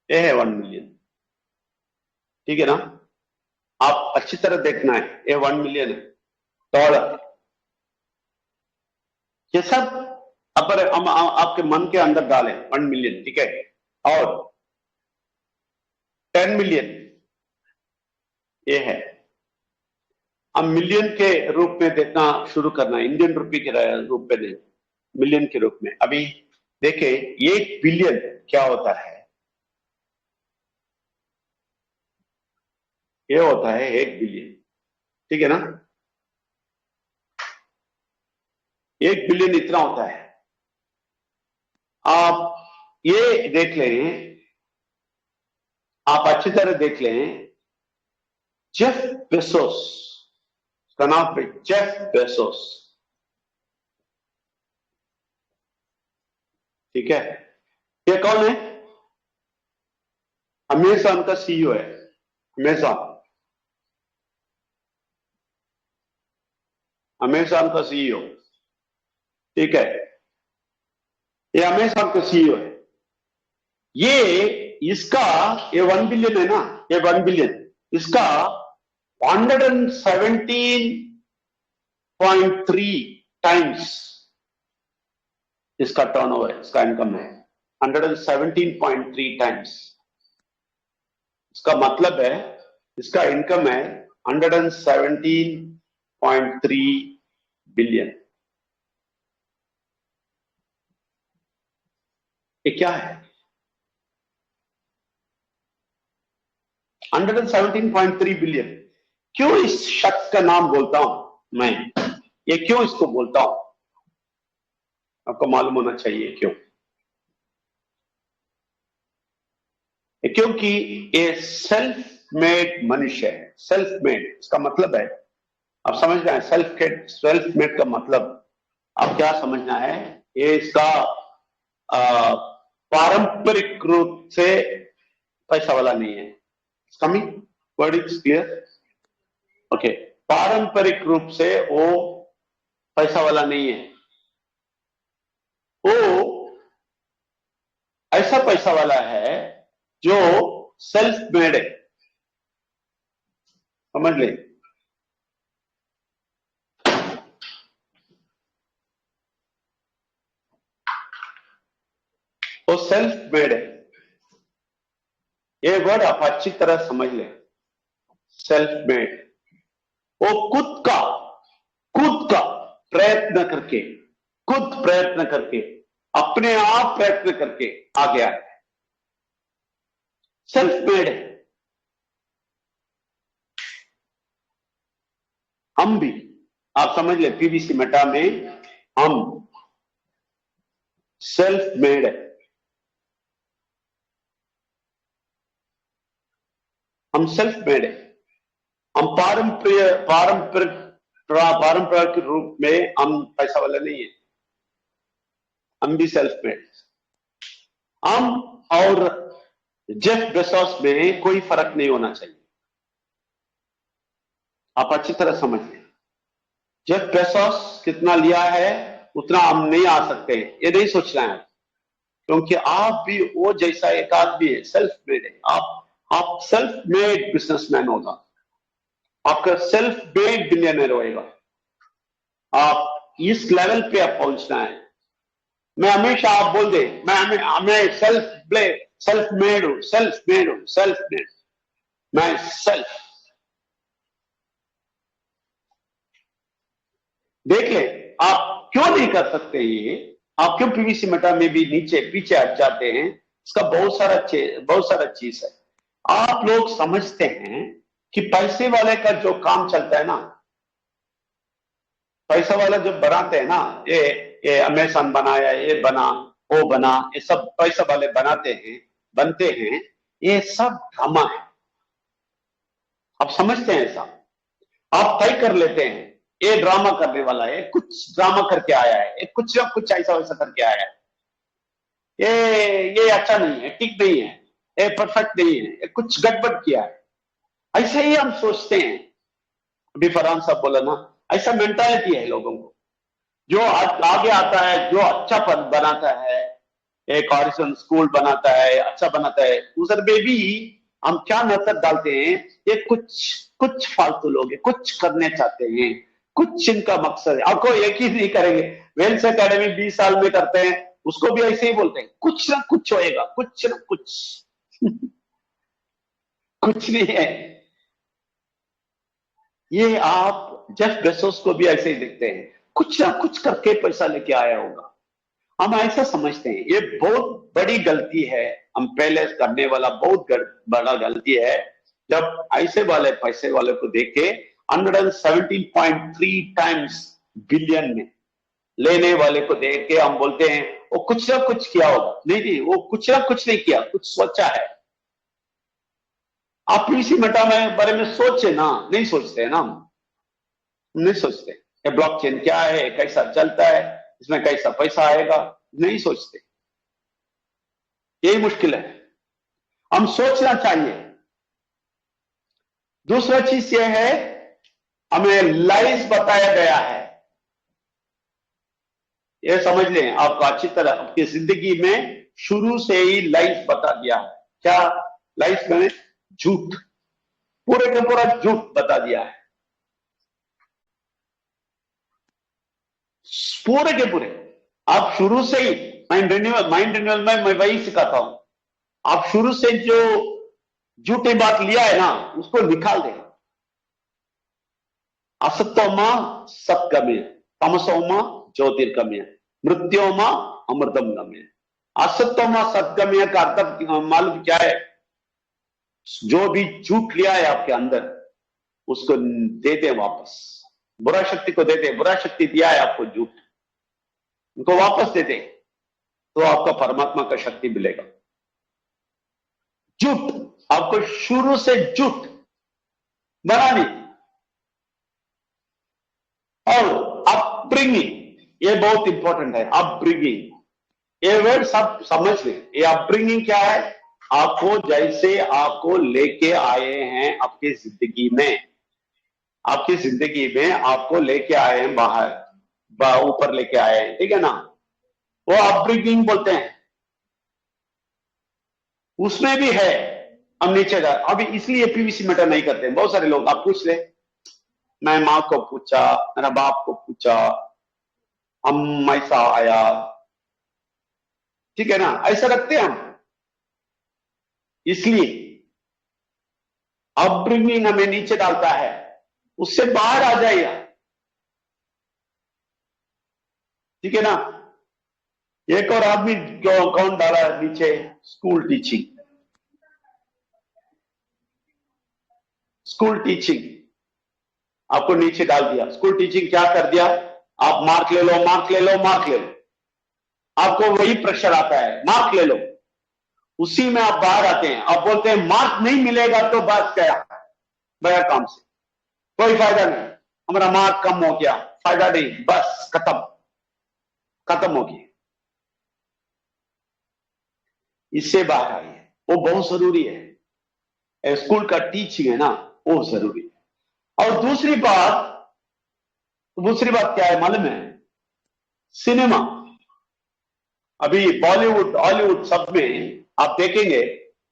ये है 1 मिलियन। ठीक है ना? आप अच्छी तरह देखना है, ये 1 मिलियन है डॉलर। ये सब अपर हम आपके मन के अंदर डालें 1 मिलियन, ठीक है? और 10 मिलियन ये है। अब मिलियन के रूप में देखना शुरू करना, इंडियन रुपए के रूप में नहीं, मिलियन के रूप में। अभी देखें 1 बिलियन क्या होता है। ये होता है 1 बिलियन, ठीक है ना? 1 बिलियन इतना होता है। आप ये देख लें, आप अच्छी तरह देख लें, जेफ बेसोस का नाम पे, जेफ बेसोस, ठीक है? ये कौन है? अमेजॉन का सीईओ है। अमेजॉन, अमेजॉन का सीईओ, ठीक है? ये अमेजॉन का सीईओ है। ये इसका, ये 1 बिलियन है ना, ये 1 बिलियन, इसका 117.3 टाइम्स इसका टर्नओवर है, इसका इनकम है 117.3 टाइम्स। इसका मतलब है इसका इनकम है 117.3 बिलियन। ये क्या है? 117.3 बिलियन। क्यों इस शख्स का नाम बोलता हूं मैं, ये क्यों इसको बोलता हूं, आपको मालूम होना चाहिए क्यों। क्योंकि ये सेल्फ मेड मनुष्य है। सेल्फ मेड, इसका मतलब है, आप समझना है, सेल्फ मेड का मतलब आप क्या समझना है, ये इसका पारंपरिक रूप से पैसा वाला नहीं है। Coming word is clear? Okay, पारंपरिक रूप से वो पैसा वाला नहीं है, वो ऐसा पैसा वाला है जो सेल्फ मेड है। समझ ले, वो सेल्फ मेड है। ये वर्ड आप अच्छी तरह समझ ले, सेल्फ मेड। वो खुद का प्रयत्न करके, खुद प्रयत्न करके, अपने आप प्रयत्न करके आ गया है, सेल्फ मेड है। हम भी, आप समझ ले, पीवीसी मेटा में हम सेल्फ मेड है। हम सेल्फ मेड है। हम पारंपरिक रूप में हम पैसा वाला नहीं है, हम भी सेल्फ मेड। हम और जेफ बेसोस में कोई फर्क नहीं होना चाहिए। आप अच्छी तरह समझ लें, जेफ बेसोस कितना लिया है उतना हम नहीं आ सकते, ये नहीं सोचना है, क्योंकि आप भी वो जैसा एक आदमी है, सेल्फ मेड है। आप सेल्फ मेड बिजनेसमैन होगा, आपका सेल्फ मेड बिलियनर होएगा। आप इस लेवल पे आप पहुंचना है। मैं हमेशा, आप बोल दे मैं सेल्फ मेड हूं, सेल्फ मेड हूं, सेल्फ मेड, मैं सेल्फ। देख ले, आप क्यों नहीं कर सकते ये? आप क्यों पीवीसी मेटा में भी नीचे पीछे हट जाते हैं? इसका बहुत सारा चीज है। आप लोग समझते हैं कि पैसे वाले का जो काम चलता है ना, पैसा वाला जब बनाते हैं ना, ये अमेजन बनाया, ये बना, वो बना, ये सब पैसा वाले बनाते हैं, बनते हैं, ये सब ड्रामा है। आप समझते हैं ऐसा? आप तय कर लेते हैं ये ड्रामा करने वाला है, कुछ ड्रामा करके आया है, ये कुछ ना कुछ ऐसा वैसा करके आया है, ये अच्छा नहीं है, ठीक नहीं है, ये परफेक्ट नहीं है, ये कुछ गड़बड़ किया है, ऐसे ही हम सोचते हैं। अभी फरहान साहब बोला ना, ऐसा मेंटालिटी है लोगों को। जो आगे आता है, जो अच्छा पद बनाता है, एक हॉरिजन स्कूल बनाता है, अच्छा बनाता है, उधर में भी हम क्या नजर डालते हैं, ये कुछ कुछ फालतू लोग हैं, कुछ करने चाहते हैं, कुछ इनका मकसद है। आपको यकीन नहीं करेंगे, वेल्स एकेडमी 20 साल में करते हैं, उसको भी ऐसे ही बोलते हैं, कुछ ना कुछ होएगा, कुछ ना कुछ कुछ नहीं है। ये आप जेफ बेजोस को भी ऐसे ही देखते हैं, कुछ ना कुछ करके पैसा लेके आया होगा। हम ऐसा समझते हैं, ये बहुत बड़ी गलती है। हम पहले करने वाला बहुत बड़ा गलती है, जब ऐसे वाले पैसे वाले को देख के 117.3 टाइम्स बिलियन में लेने वाले को देख के हम बोलते हैं वो कुछ ना कुछ किया होगा। नहीं नहीं, वो कुछ ना कुछ नहीं किया, कुछ सोचा है। आप पीसी मेटा में बारे में सोचे ना, नहीं सोचते हैं ना, हम नहीं सोचते ये ब्लॉकचेन क्या है, कैसा चलता है, इसमें कैसा पैसा आएगा, नहीं सोचते। यही मुश्किल है, हम सोचना चाहिए। दूसरा चीज यह है, हमें लाइज बताया गया है, ये समझ लें आपको अच्छी तरह। आपकी जिंदगी में शुरू से ही लाइज बता दिया है। क्या लाइज में? झूठ, पूरे का पूरा झूठ बता दिया है, पूरे के पूरे। आप शुरू से ही माइंड रिन्यूअल में मैं वही सिखाता हूं, आप शुरू से जो झूठी बात लिया है ना, उसको निकाल दें। असत्योमा सत्गम्य, तमसोमा ज्योतिर्गम्य, मृत्योमा अमृतम गम्य। असत्योमा सत्गम्य का अर्थ मालूम क्या है? जो भी झूठ लिया है आपके अंदर, उसको दे दे वापस, बुरा शक्ति को दे दे। बुरा शक्ति दिया है आपको झूठ, उनको वापस दे दे, तो आपका परमात्मा का शक्ति मिलेगा। झूठ आपको शुरू से झूठ बनानी। और अपब्रिंगिंग, ये बहुत इंपॉर्टेंट है। अपब्रिंगिंग, ये वर्ड सब समझ लें। ये अपब्रिंगिंग क्या है? आपको जैसे आपको लेके आए हैं आपकी जिंदगी में, आपकी जिंदगी में आपको लेके आए हैं, बाहर ऊपर लेके आए हैं, ठीक है ना, वो अपब्रिंगिंग बोलते हैं। उसमें भी है हम नीचे जा। अभी इसलिए पीवीसी मैटर नहीं करते हैं बहुत सारे लोग। आप पूछ ले, मैं माँ को पूछा, मेरा बाप को पूछा, हम ऐसा आया, ठीक है ना, ऐसा रखते हैं हम। इसलिए अपब्रिंगिंग हमें नीचे डालता है, उससे बाहर आ जाएगा, ठीक है ना। एक और आदमी कौन डाला है नीचे? School teaching. स्कूल टीचिंग आपको नीचे डाल दिया। स्कूल टीचिंग क्या कर दिया? आप मार्क ले लो, मार्क ले लो, मार्क ले लो, आपको वही प्रेशर आता है, मार्क ले लो, उसी में आप बाहर आते हैं। आप बोलते हैं मार्क नहीं मिलेगा तो बस गया काम से, कोई फायदा नहीं, हमारा मार्क कम हो गया, फायदा नहीं, बस खत्म, खत्म हो गया। इससे बाहर आइए, वो बहुत जरूरी है। स्कूल का टीचिंग है ना, वो जरूरी है। और दूसरी बात क्या है मालूम है? सिनेमा। अभी बॉलीवुड हॉलीवुड सब में आप देखेंगे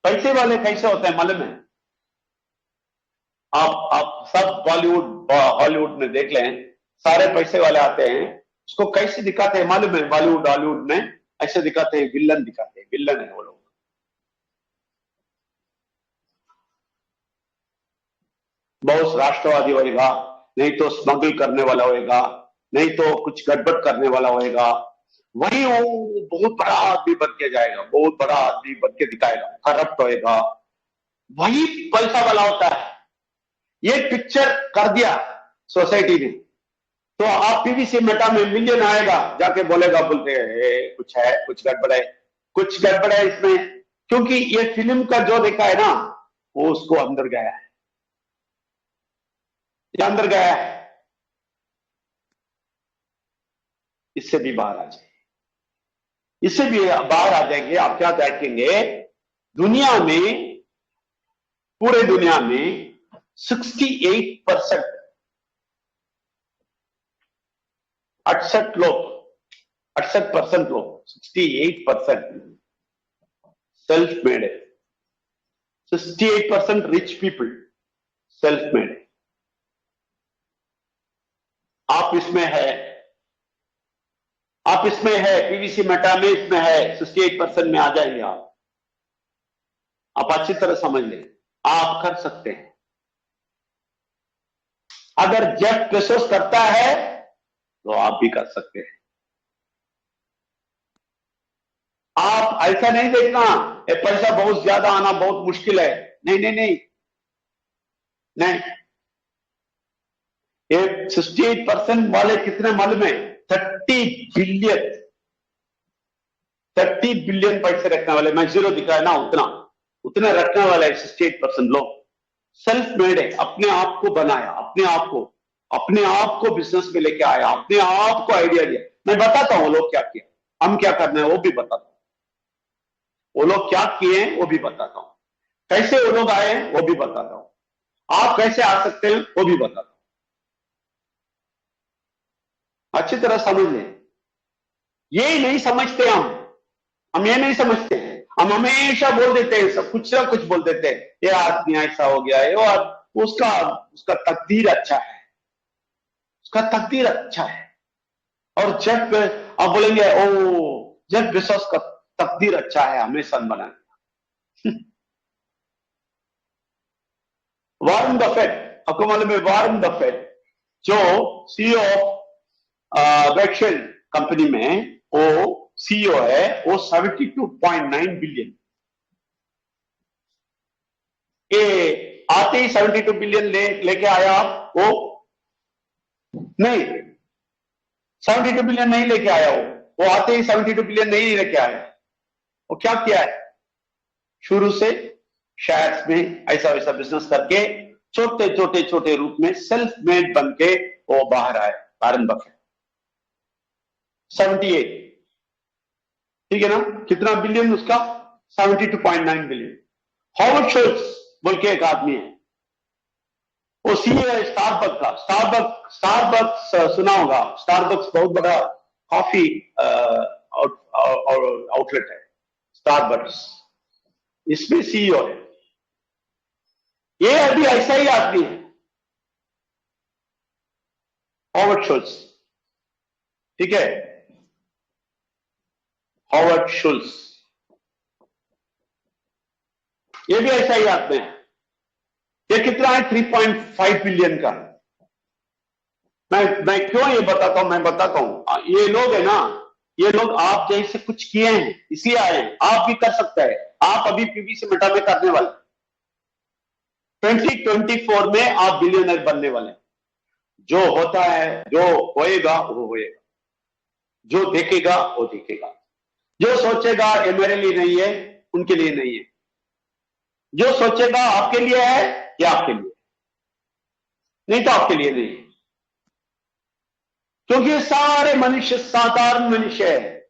पैसे वाले कैसे होते हैं मालूम है? आप सब बॉलीवुड हॉलीवुड में देख लें, सारे पैसे वाले आते हैं, उसको कैसे दिखाते हैं मालूम है? बॉलीवुड हॉलीवुड में ऐसे दिखाते हैं, विलन दिखाते हैं, विलन है वो लोग। बहुत राष्ट्रवादी होएगा, नहीं तो स्मगल करने वाला होएगा, नहीं तो कुछ गड़बड़ करने वाला होएगा, वही वो बहुत बड़ा आदमी बन के जाएगा, बहुत बड़ा आदमी बन के दिखाएगा, करप्ट होएगा, वही पैसा वाला होता है। ये पिक्चर कर दिया सोसाइटी ने, तो आप पीवीसी मेटा में मिलियन आएगा, जाके बोलेगा, बोलते हैं कुछ है, कुछ गड़बड़ है, कुछ गड़बड़ है इसमें, क्योंकि ये फिल्म का जो देखा है ना, वो उसको अंदर गया है, ये अंदर गया है। इससे भी बाहर आ जाए, इससे भी बाहर आ जाएंगे। आप क्या देखेंगे, दुनिया में, पूरे दुनिया में 68%, 68 लोग, 68% लोग 68% सेल्फ मेड है, 68% रिच पीपल सेल्फ मेड है। आप इसमें है, आप इसमें है, पीवीसी मेटा में इसमें है, 68% में आ जाएंगे आप अच्छी तरह समझ लें, आप कर सकते हैं। अगर जेफ बेजोस करता है तो आप भी कर सकते हैं। आप ऐसा नहीं देखना ये पैसा बहुत ज्यादा आना बहुत मुश्किल है, नहीं नहीं नहीं नहीं। ये 68% वाले कितने मालूम है? 30 बिलियन पैसे रखने वाले, मैं जीरो दिखाया ना, उतना रखने वाला है 68% लोग। सेल्फ मेड है, अपने आप को बनाया, अपने आप को बिजनेस में लेके आया, अपने आप को आइडिया दिया। मैं बताता हूं वो लोग क्या किया, हम क्या करना है वो भी बताता हूं, वो लोग क्या किए हैं वो भी बताता हूं, कैसे वो लोग आए हैं वो भी बताता हूं, आप कैसे आ सकते हैं वो भी बताता हूं। अच्छी तरह समझ लें, ये नहीं समझते हम ये नहीं समझते हैं, हम हमेशा बोल देते हैं, सब कुछ ना कुछ बोल देते हैं, ये आदमी ऐसा हो गया है, और उसका तकदीर अच्छा है, उसका तकदीर अच्छा है। और जब आप बोलेंगे ओ जेफ बेजोस का तकदीर अच्छा है, हमें सन बनाए। वॉरेन बफेट, आपको मालूम है वॉरेन बफेट जो सीईओ ऑफ बेरकशायर कंपनी में वो सीईओ है, वो 72.9 बिलियन, ये आते ही 72 बिलियन लेके आया, वो नहीं 72 बिलियन नहीं लेके आया, वो आते ही 72 बिलियन नहीं लेके आया। वो क्या किया है, शुरू से शेयर्स में ऐसा वैसा बिजनेस करके छोटे छोटे रूप में सेल्फ मेड बन के वो बाहर आए। वॉरेन बफेट 78, ठीक है ना, कितना बिलियन उसका, 72.9 बिलियन। हॉवर्ड शुल्ट्ज बोल के एक आदमी है, वो सीईओ है स्टारबक्स का। स्टारबक्स सुना होगा, स्टारबक्स बहुत बड़ा कॉफी आउटलेट है स्टारबक्स, इसमें सीईओ है। ये अभी ऐसा ही आदमी है हॉवर्ड शुल्ट्ज, ठीक है, हॉवर्ड शुल्ट्ज, ये भी ऐसा ही आदमी है। ये कितना है, 3.5 बिलियन का। मैं क्यों ये बताता हूं, मैं बताता हूं, ये लोग है ना, ये लोग आप जैसे कुछ किए हैं इसलिए आए हैं, आप भी कर सकते हैं। आप अभी पीवीसी मेटा में करने वाले, 2024 में आप बिलियनर बनने वाले। जो होता है, जो होएगा वो होएगा, जो देखेगा वो देखेगा, जो सोचेगा ये मेरे लिए नहीं है, उनके लिए नहीं है, जो सोचेगा आपके लिए है या आपके लिए, नहीं तो आपके लिए नहीं है। क्योंकि ये सारे मनुष्य साधारण मनुष्य है,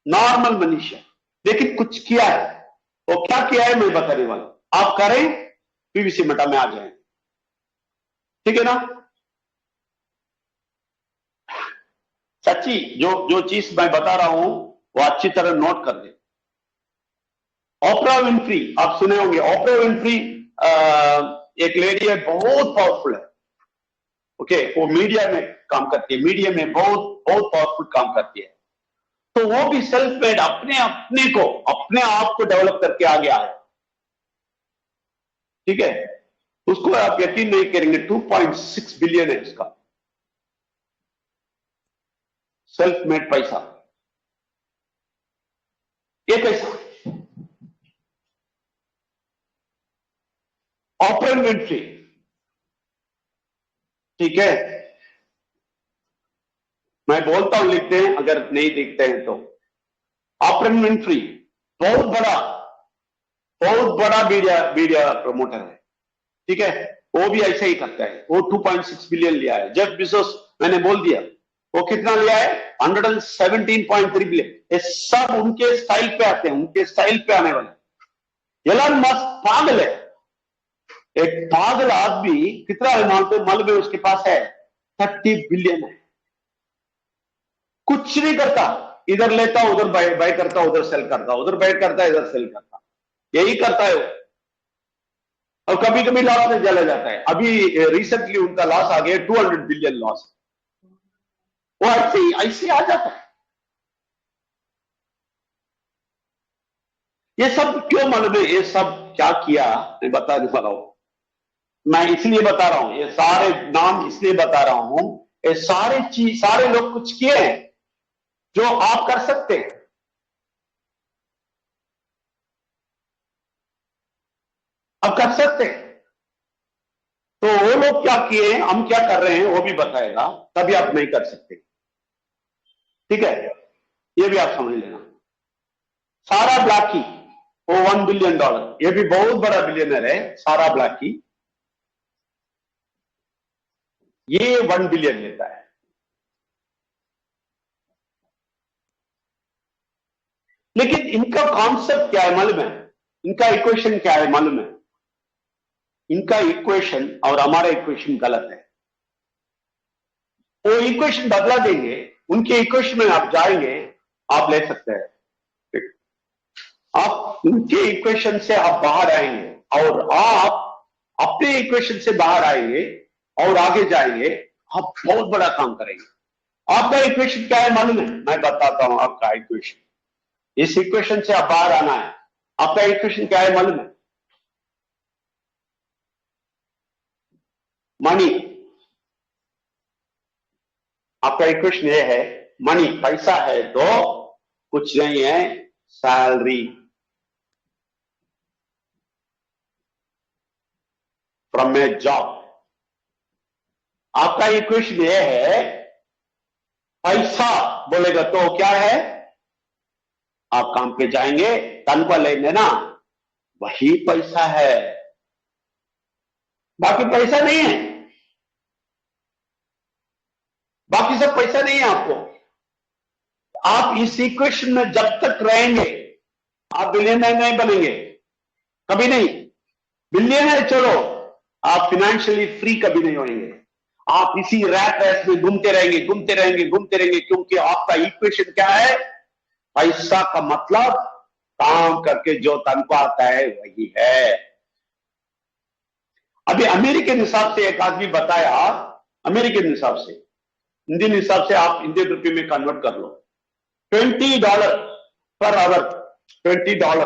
नॉर्मल मनुष्य, लेकिन कुछ किया है। वो क्या किया है मैं बताने वाला, आप करें पीवीसी मेटा में आ जाए, ठीक है ना। सच्ची जो चीज मैं बता रहा हूं वो अच्छी तरह नोट कर ले। ओपरा विनफ्री आप सुने होंगे, ओपरा विनफ्री एक लेडी है, बहुत पावरफुल है, ओके, वो मीडिया में काम करती है, मीडिया में बहुत पावरफुल काम करती है। तो वो भी सेल्फ मेड, अपने आप को डेवलप करके आ गया है, ठीक है। उसको आप यकीन नहीं करेंगे, 2.6 बिलियन है उसका सेल्फ मेड पैसा। ये कैसा, ओपरा विनफ्री, ठीक है, मैं बोलता हूं, लिखते हैं अगर नहीं देखते हैं तो। ओपरा विनफ्री बहुत बड़ा मीडिया प्रमोटर है, ठीक है, वो भी ऐसा ही करता है, वो 2.6 बिलियन लिया है। जेफ बेजोस मैंने बोल दिया, वो कितना लिया है, 117.3 बिलियन। ये सब उनके स्टाइल पे आते हैं, उनके स्टाइल पे आने वाले। एलन मस्क पागल है, एक पागल आदमी कितना मालूम है उसके पास है, 30 बिलियन है। कुछ नहीं करता, इधर लेता उधर बाय करता, उधर सेल करता, उधर बाय करता इधर सेल करता, यही करता है वो। और कभी कभी लॉस में चला जाता है। अभी रिसेंटली उनका लॉस आ गया 200 बिलियन लॉस। वो ऐसे आ जाता है। ये सब क्यों मालूम है? ये सब क्या किया मैं बता नहीं पा रहा हूं। मैं इसलिए बता रहा हूं, ये सारे नाम इसलिए बता रहा हूं, ये सारे लोग कुछ किए हैं जो आप कर सकते हैं। आप कर सकते हैं। तो वो लोग क्या किए, हम क्या कर रहे हैं वो भी बताएगा, तभी आप नहीं कर सकते। ठीक है, ये भी आप समझ लेना। सारा ब्लैकी, वो $1 बिलियन, ये भी बहुत बड़ा बिलियनर है सारा ब्लैकी, ये 1 बिलियन लेता है। लेकिन इनका कॉन्सेप्ट क्या है मालूम है? इनका इक्वेशन क्या है मालूम है? इनका इक्वेशन और हमारा इक्वेशन गलत है। वो इक्वेशन बदला देंगे, उनके इक्वेशन में आप जाएंगे, आप ले सकते हैं। आप उनके इक्वेशन से आप बाहर आएंगे और आप अपने इक्वेशन से बाहर आएंगे और आगे जाएंगे, आप बहुत बड़ा काम करेंगे। आपका इक्वेशन क्या है मालूम है? मैं बताता हूं आपका इक्वेशन। इस इक्वेशन से आप बाहर आना है। आपका इक्वेशन क्या है मालूम है? मनी। आपका इक्वेशन ये है, मनी, पैसा है तो कुछ नहीं है, सैलरी फ्रॉम ए जॉब। आपका इक्वेशन ये है, पैसा बोलेगा तो क्या है? आप काम पे जाएंगे, तनख्वाह लेंगे ना, वही पैसा है, बाकी पैसा नहीं है। बाकी सब पैसा नहीं है आपको। आप इस इक्वेशन में जब तक रहेंगे आप बिलियनर नहीं बनेंगे, कभी नहीं। बिलियनर चलो, आप फिनेंशियली फ्री कभी नहीं होंगे। आप इसी रैट रेस में घूमते रहेंगे, घूमते रहेंगे, घूमते रहेंगे, क्योंकि आपका इक्वेशन क्या है? पैसा का मतलब काम करके जो तनख्वाह आता है वही है। अभी अमेरिकन हिसाब से एक आदमी बताया, अमेरिकन हिसाब से, इंडियन हिसाब से आप इंडियन रुपये में कन्वर्ट कर लो, $20 पर आवर, $20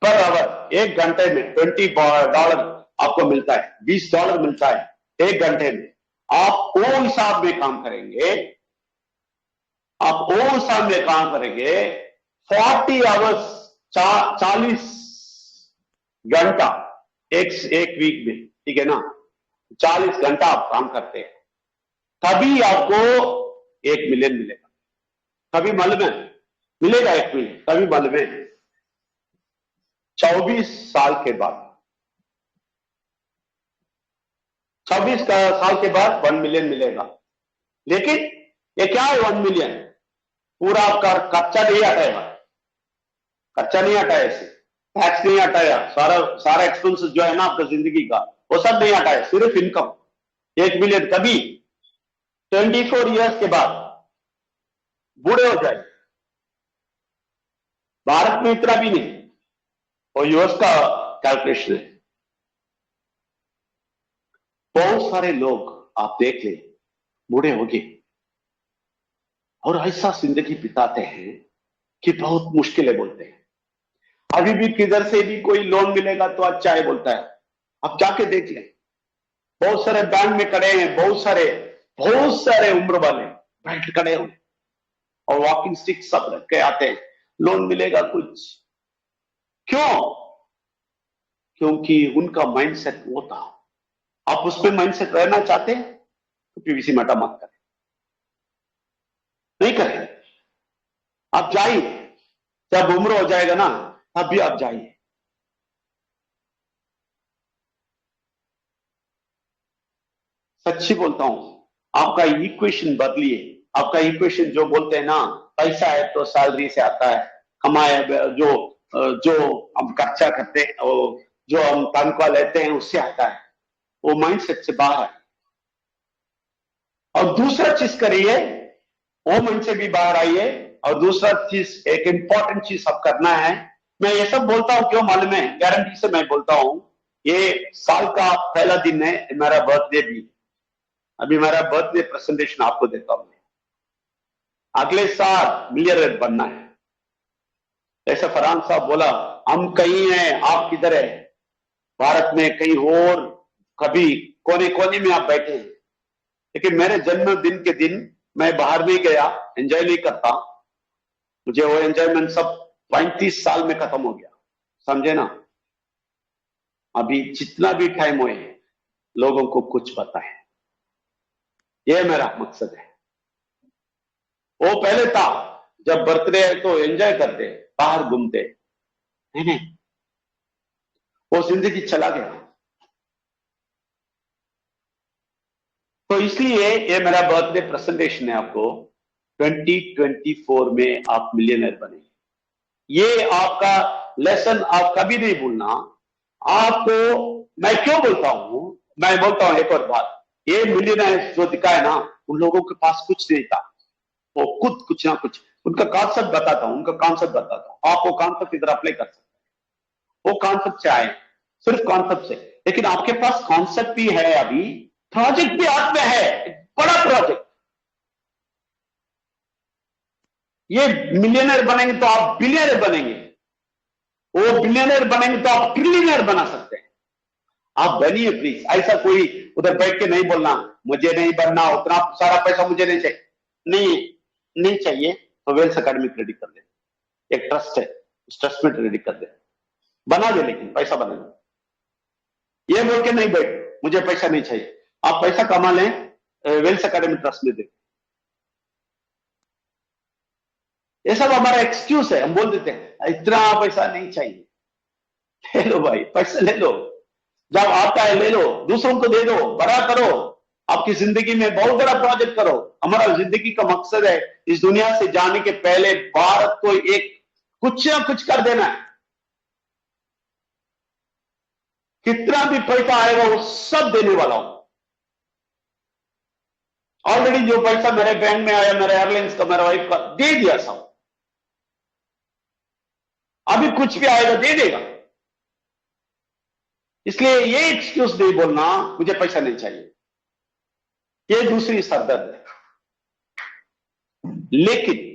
पर आवर, एक घंटे में $20 आपको मिलता है, $20 मिलता है एक घंटे में। आप वो हिसाब में काम करेंगे, आप वो हिसाब में काम करेंगे, 40 आवर्स, 40 घंटा एक वीक में, ठीक है ना, 40 घंटा आप काम करते हैं, तभी आपको 1 मिलियन मिलेगा। कभी मालूम है मिलेगा 1 मिलियन? कभी मालूम है? 24 साल के बाद, 24 साल के बाद 1 मिलियन मिलेगा। लेकिन ये क्या है 1 मिलियन? पूरा आपका खर्चा नहीं हटाएगा, खर्चा नहीं हटाया, इसे टैक्स नहीं हटाया, सारा एक्सपेंसेस जो है ना आपका जिंदगी का, वो सब नहीं हटाया, सिर्फ इनकम 1 मिलियन। कभी 24 ईयर्स के बाद बूढ़े हो जाए। भारत में इतना भी नहीं, और यूएस का कैलकुलेशन है। बहुत सारे लोग आप देख ले, बूढ़े हो गए और ऐसा जिंदगी बिताते हैं कि बहुत मुश्किलें बोलते हैं। अभी भी किधर से भी कोई लोन मिलेगा तो अच्छा है बोलता है। आप जाके देख लें, बहुत सारे बैंक में खड़े हैं, बहुत सारे उम्र वाले बैंक खड़े हो और वॉकिंग स्टिक सब रख के आते हैं, लोन मिलेगा कुछ। क्यों? क्योंकि उनका माइंडसेट वो था। आप उसमें माइंडसेट रहना चाहते हैं तो पीवीसी मटा मत करें, नहीं करें। आप जाइए, जब उम्र हो जाएगा ना तब भी आप जाइए। सच्ची बोलता हूं, आपका इक्वेशन बदलिए। आपका इक्वेशन जो बोलते हैं ना, पैसा है तो सैलरी से आता है, कमाए जो जो हम खर्चा करते हैं, जो हम तनख्वाह लेते हैं उससे आता है, वो माइंडसेट से बाहर है। और दूसरा चीज करिए, वो मन से भी बाहर आइए। और दूसरा चीज, एक इंपॉर्टेंट चीज अब करना है। मैं ये सब बोलता हूं क्यों मालूम है? गारंटी से मैं बोलता हूं, ये साल का पहला दिन है, मेरा बर्थडे भी। अभी मेरा बर्थडे प्रेजेंटेशन आपको देता हूं। अगले साल मिलियनर बनना है। जैसे फरहान साहब बोला, हम कहीं हैं, आप किधर है? भारत में कहीं और, कभी कोने कोने में आप बैठे हैं। लेकिन मेरे जन्मदिन के दिन मैं बाहर नहीं गया, एंजॉय नहीं करता। मुझे वो एंजॉयमेंट सब 35 साल में खत्म हो गया, समझे ना? अभी जितना भी टाइम हुए, लोगों को कुछ पता है, ये मेरा मकसद है। वो पहले था, जब बर्थडे है तो एंजॉय करते, बाहर घूमते। नहीं, वो जिंदगी चला गया। तो इसलिए ये मेरा बर्थडे प्रेजेंटेशन है आपको। 2024 में आप मिलियनर बने, ये आपका लेसन आप कभी नहीं भूलना। आपको मैं क्यों बोलता हूं? मैं बोलता हूं एक और बात, ये मिलियनर जो दिखा है ना, उन लोगों के पास कुछ नहीं था। वो खुद कुछ ना कुछ, उनका कॉन्सेप्ट बताता हूं, उनका कॉन्सेप्ट बताता हूं। आप वो कॉन्सेप्ट इधर अप्लाई कर सकते हैं। वो कॉन्सेप्ट से आए, सिर्फ कॉन्सेप्ट से। लेकिन आपके पास कॉन्सेप्ट भी है, अभी प्रोजेक्ट भी हाथ में है, बड़ा प्रोजेक्ट। ये मिलियनर बनेंगे तो आप बिलियनर बनेंगे, वो बिलियनर बनेंगे तो आप ट्रिलियनर बना सकते हैं। आप बनिए प्लीज। ऐसा कोई उधर बैठ के नहीं बोलना, मुझे नहीं बनना, उतना सारा पैसा मुझे नहीं चाहिए। नहीं चाहिए तो वेल्स अकेडमी रेडी कर दे, एक ट्रस्ट है, उस ट्रस्ट में रेडी कर दे, बना दे, लेकिन पैसा बना दे। ये बोल के नहीं बैठ मुझे पैसा नहीं चाहिए। आप पैसा कमा लें, वेल्स अकेडमी ट्रस्ट में दे। ये सब हमारा एक्सक्यूज है, हम बोल देते हैं इतना पैसा नहीं चाहिए। ले लो भाई, पैसे ले लो, जब आता है ले लो, दूसरों को दे दो, बड़ा करो, आपकी जिंदगी में बहुत बड़ा प्रोजेक्ट करो। हमारा जिंदगी का मकसद है इस दुनिया से जाने के पहले भारत को एक कुछ ना कुछ कर देना है। कितना भी पैसा आएगा वो सब देने वाला हूं। ऑलरेडी जो पैसा मेरे बैंक में आया, मेरे एयरलाइंस का, मेरा वाइफ का, दे दिया सब। अभी कुछ भी आएगा दे देगा। इसलिए ये एक्सक्यूज नहीं बोलना मुझे पैसा नहीं चाहिए, ये दूसरी सरदर्द है। लेकिन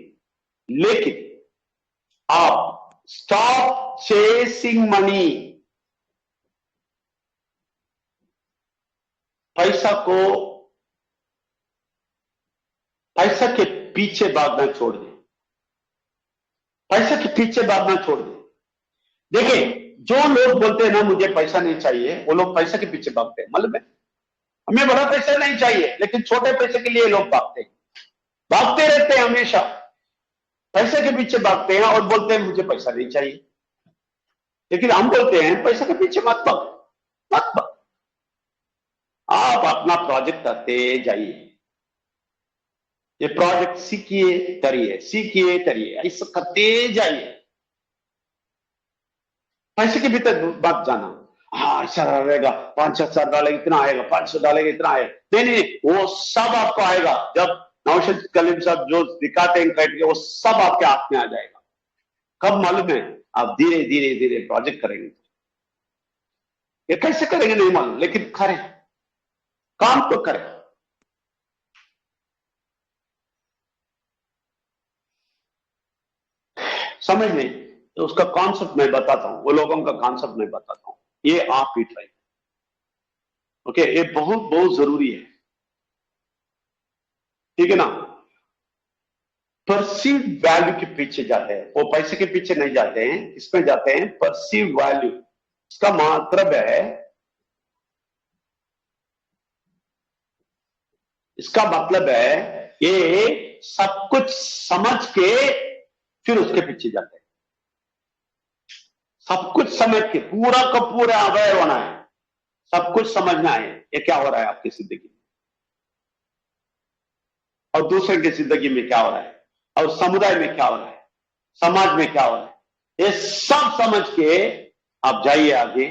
आप स्टॉप चेसिंग मनी। पैसा के पीछे भागना छोड़ दे, पैसा के पीछे भागना छोड़ दे। देखिए, जो लोग बोलते हैं ना मुझे पैसा नहीं चाहिए, वो लोग पैसा के पीछे भागते हैं। मतलब हमें बड़ा पैसा नहीं चाहिए, लेकिन छोटे पैसे के लिए लोग भागते रहते हैं, हमेशा पैसे के पीछे भागते हैं और बोलते हैं मुझे पैसा नहीं चाहिए। लेकिन हम बोलते हैं पैसे के पीछे मत भाग, आप अपना प्रोजेक्ट करते जाइए। ये प्रोजेक्ट सीखिए करिए, ऐसा करते जाइए। पैसे के भीतर मत जाना, हाँ ऐसा रहेगा, 5,000 डालेगा इतना आएगा, 500 डालेगा इतना आएगा। नहीं, वो सब आपको आएगा। जब नौशाद कलीम साहब जो दिखाते हैं क्राइटेरिया, वो सब आपके हाथ में आ जाएगा। कब मालूम है? आप धीरे धीरे प्रोजेक्ट करेंगे। ये कैसे करेंगे नहीं मालूम, लेकिन करें, काम तो करें। समझ नहीं तो उसका कॉन्सेप्ट मैं बताता हूं, वो लोगों का कॉन्सेप्ट मैं बताता हूं, ये आप ही ट्राई। ओके, ये बहुत बहुत जरूरी है, ठीक है ना? परसीव वैल्यू के पीछे जाते हैं, वो पैसे के पीछे नहीं जाते हैं, इसमें जाते हैं परसीव वैल्यू। इसका मतलब है, ये सब कुछ समझ के फिर उसके पीछे जाते हैं। सब कुछ समझ के, पूरा का पूरा अवेयर होना है, सब कुछ समझना है ये क्या हो रहा है आपकी जिंदगी में, और दूसरे की जिंदगी में क्या हो रहा है, और समुदाय में क्या हो रहा है, समाज में क्या हो रहा है, ये सब समझ के आप जाइए आगे,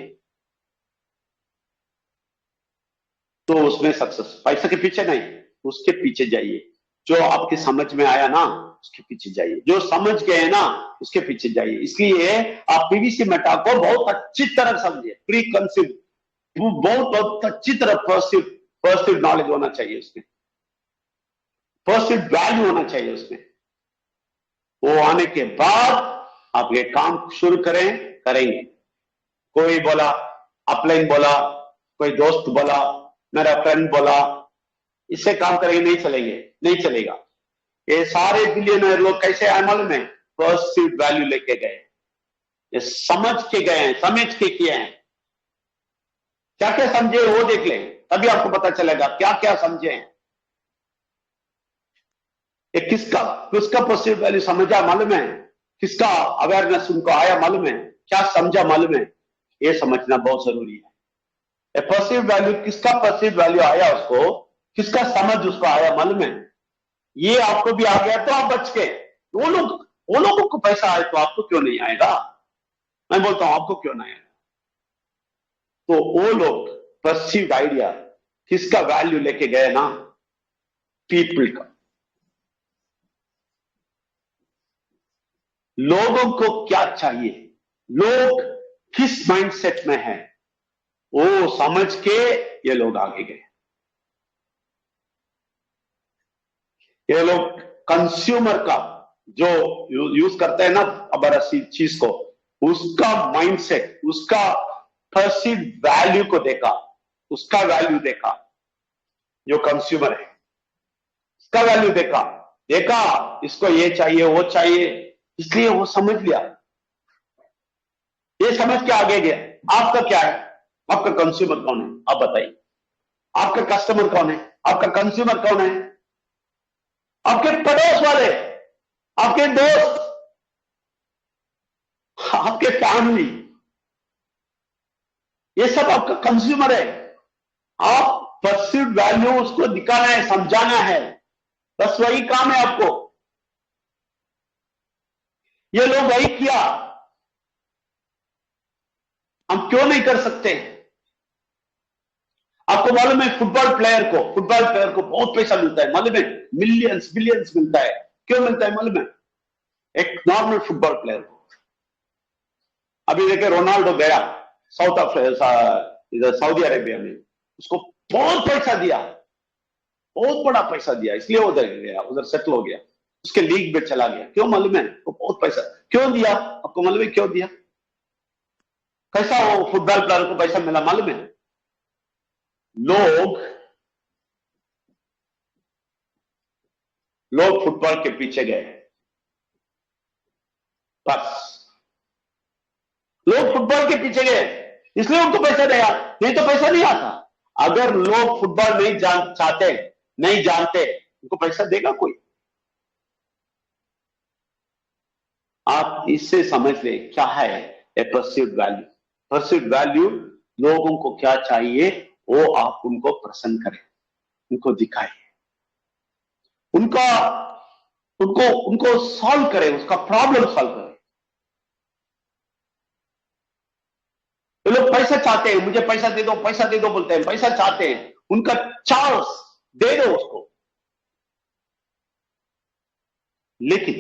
तो उसमें सक्सेस। पैसे के पीछे नहीं, उसके पीछे जाइए। जो आपकी समझ में आया ना उसके पीछे जाइए, जो समझ गए ना उसके पीछे जाइए। इसलिए आप पीवीसी मेटा को बहुत अच्छी तरह समझिए, प्री कंसीव, बहुत अच्छी तरह पॉजिटिव नॉलेज होना चाहिए उसमें, पॉजिटिव वैल्यू होना चाहिए उसमें। वो आने के बाद आप ये काम शुरू करेंगे। कोई बोला, अपलाइन बोला, कोई दोस्त बोला, मेरा फ्रेंड बोला, इससे काम करेंगे नहीं चलेंगे, नहीं चलेगा। ये सारे बिलियनर लोग कैसे आए मालूम है? पॉजिटिव वैल्यू लेके गए, ये समझ के गए हैं, समझ के किए हैं। क्या क्या समझे वो देख लें, तभी आपको पता चलेगा क्या क्या समझे हैं। ये किसका पॉजिटिव वैल्यू समझा मालूम है? किसका अवेयरनेस उनको आया मालूम है? क्या समझा मालूम है? ये समझना बहुत जरूरी है। पॉजिटिव वैल्यू, किसका पॉजिटिव वैल्यू आया उसको, किसका समझ उसको आया मालूम है? ये आपको भी आ गया तो आप बच गए। वो लोगों को पैसा आए तो आपको क्यों नहीं आएगा? मैं बोलता हूं आपको क्यों नहीं आएगा? तो वो लोग परसीव्ड आइडिया किसका वैल्यू लेके गए ना? पीपल का। लोगों को क्या चाहिए, लोग किस माइंडसेट में हैं, वो समझ के ये लोग आगे गए। ये लोग कंज्यूमर का जो यूज करते हैं ना अबर चीज को, उसका माइंडसेट, उसका परसीव वैल्यू को देखा, उसका वैल्यू देखा। जो कंज्यूमर है उसका वैल्यू देखा इसको ये चाहिए वो चाहिए, इसलिए वो समझ लिया, ये समझ के आगे गया। आपका क्या है? आपका कंज्यूमर कौन है आप बताइए? आपका कस्टमर कौन है? आपका कंज्यूमर कौन है? आपके पड़ोस वाले, आपके दोस्त, आपके फैमिली, ये सब आपका कंज्यूमर है। आप परसीव्ड वैल्यू उसको दिखाना है, समझाना है, बस वही काम है आपको। ये लोग वही किया, हम क्यों नहीं कर सकते? आपको मालूम है फुटबॉल प्लेयर को बहुत पैसा मिलता है मालूम है? मिलियंस बिलियंस मिलता है। क्यों मिलता है मालूम है? एक नॉर्मल फुटबॉल प्लेयर को। अभी देखिए रोनाल्डो गया इधर सऊदी अरेबिया में, उसको बहुत पैसा दिया, बहुत बड़ा पैसा दिया, इसलिए उधर गया, उधर सेटल हो गया, उसके लीग में चला गया। क्यों मालूम है? वो बहुत पैसा क्यों दिया? आपको मालूम है क्यों दिया? कैसा वो फुटबॉल प्लेयर को पैसा मिला मालूम है? लोग फुटबॉल के पीछे गए, बस लोग फुटबॉल के पीछे गए इसलिए उनको पैसा दिया, नहीं तो पैसा नहीं आता। अगर लोग फुटबॉल नहीं जानते उनको पैसा देगा कोई? आप इससे समझ ले क्या है परसीव्ड वैल्यू। परसीव्ड वैल्यू, लोगों को क्या चाहिए वो आप उनको प्रसन्न करें, उनको दिखाए, उनको सॉल्व करें, उसका प्रॉब्लम सॉल्व करें। तो लोग पैसा चाहते हैं, मुझे पैसा दे दो बोलते हैं, पैसा चाहते हैं, उनका चार्ल्स दे दो उसको, लेकिन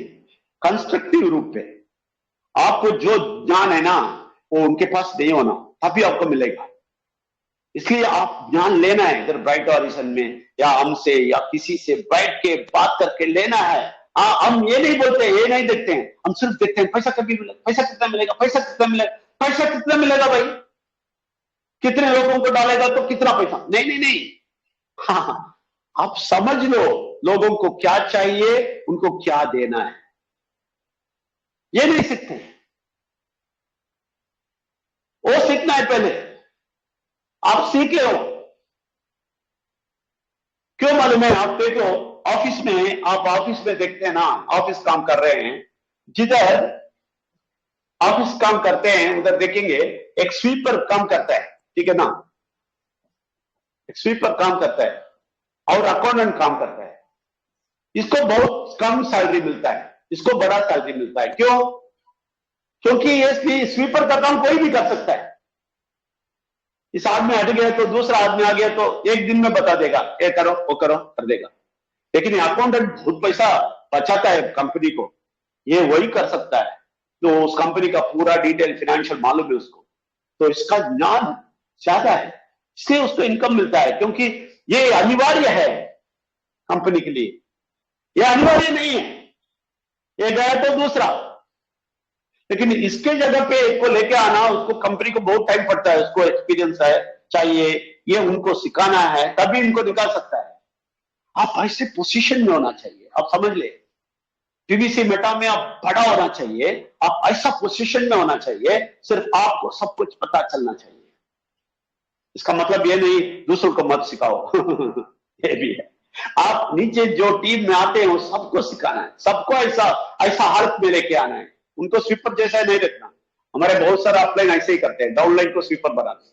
कंस्ट्रक्टिव रूप में आपको जो ज्ञान है ना वो उनके पास नहीं होना, तभी आपको मिलेगा। इसलिए आप ज्ञान लेना है इधर ब्राइट हॉरिजन में, या हमसे या किसी से बैठ के बात करके लेना है। हम ये नहीं बोलते, ये नहीं देखते हैं, हम सिर्फ देखते हैं पैसा कभी मिलेगा, पैसा कितना मिलेगा, पैसा कितना मिलेगा, पैसा कितना मिलेगा भाई, कितने लोगों को डालेगा तो कितना पैसा? नहीं नहीं नहीं, हाँ, आप समझ लो लोगों को क्या चाहिए, उनको क्या देना है, ये नहीं सीखते। वो सीखना है पहले, आप सीख लो। क्यों मालूम है? आप देखो आप ऑफिस में देखते हैं ना, ऑफिस काम कर रहे हैं, जिधर ऑफिस काम करते हैं उधर देखेंगे एक स्वीपर काम करता है, ठीक है ना, एक स्वीपर काम करता है और अकाउंटेंट काम करता है। इसको बहुत कम सैलरी मिलता है, इसको बड़ा सैलरी मिलता है। क्यों? क्योंकि ये स्वीपर का काम कोई भी कर सकता है, इस आदमी हट गया तो दूसरा आदमी आ गया तो एक दिन में बता देगा, ये करो वो करो, कर देगा। लेकिन अकाउंटेंट बहुत पैसा बचाता है कंपनी को, ये वही कर सकता है तो उस कंपनी का पूरा डिटेल फिनेंशियल मालूम है उसको, तो इसका ज्ञान ज्यादा है, इसलिए उसको इनकम मिलता है, क्योंकि ये अनिवार्य है कंपनी के लिए, ये अनिवार्य नहीं है, ये गया तो दूसरा। लेकिन इसके जगह पे एक को लेके आना, उसको कंपनी को बहुत टाइम पड़ता है, उसको एक्सपीरियंस है चाहिए, ये उनको सिखाना है, तभी इनको निकाल सकता है। आप ऐसे पोजीशन में होना चाहिए, आप समझ ले, पीवीसी मेटा में आप बड़ा होना चाहिए, आप ऐसा पोजीशन में होना चाहिए, सिर्फ आपको सब कुछ पता चलना चाहिए। इसका मतलब ये नहीं दूसरों को मत सिखाओ ये भी है, आप नीचे जो टीम में आते हैं वो सबको सिखाना है, सबको ऐसा ऐसा हालत में लेके आना है, उनको स्वीपर जैसा नहीं रखना। हमारे बहुत सारे अपलाइन ऐसे ही करते हैं, डाउनलाइन को स्वीपर बनाते हैं,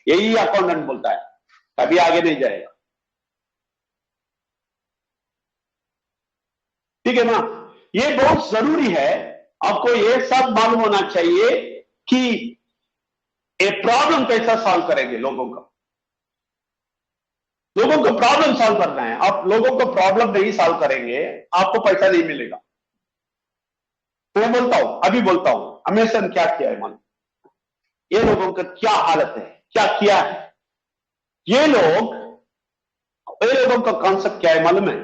यही अकाउंटेंट बोलता है, कभी आगे नहीं जाएगा। ठीक है ना, ये बहुत जरूरी है, आपको ये सब मालूम होना चाहिए कि ये प्रॉब्लम कैसा सॉल्व करेंगे लोगों का, लोगों को प्रॉब्लम सॉल्व करना है। आप लोगों को प्रॉब्लम नहीं सॉल्व करेंगे, आपको पैसा नहीं मिलेगा। मैं बोलता हूं, अभी बोलता हूं, अमेज़न क्या किया है मालूम, ये लोगों का क्या हालत है, क्या किया है ये लोगों का कॉन्सेप्ट क्या है मालूम है,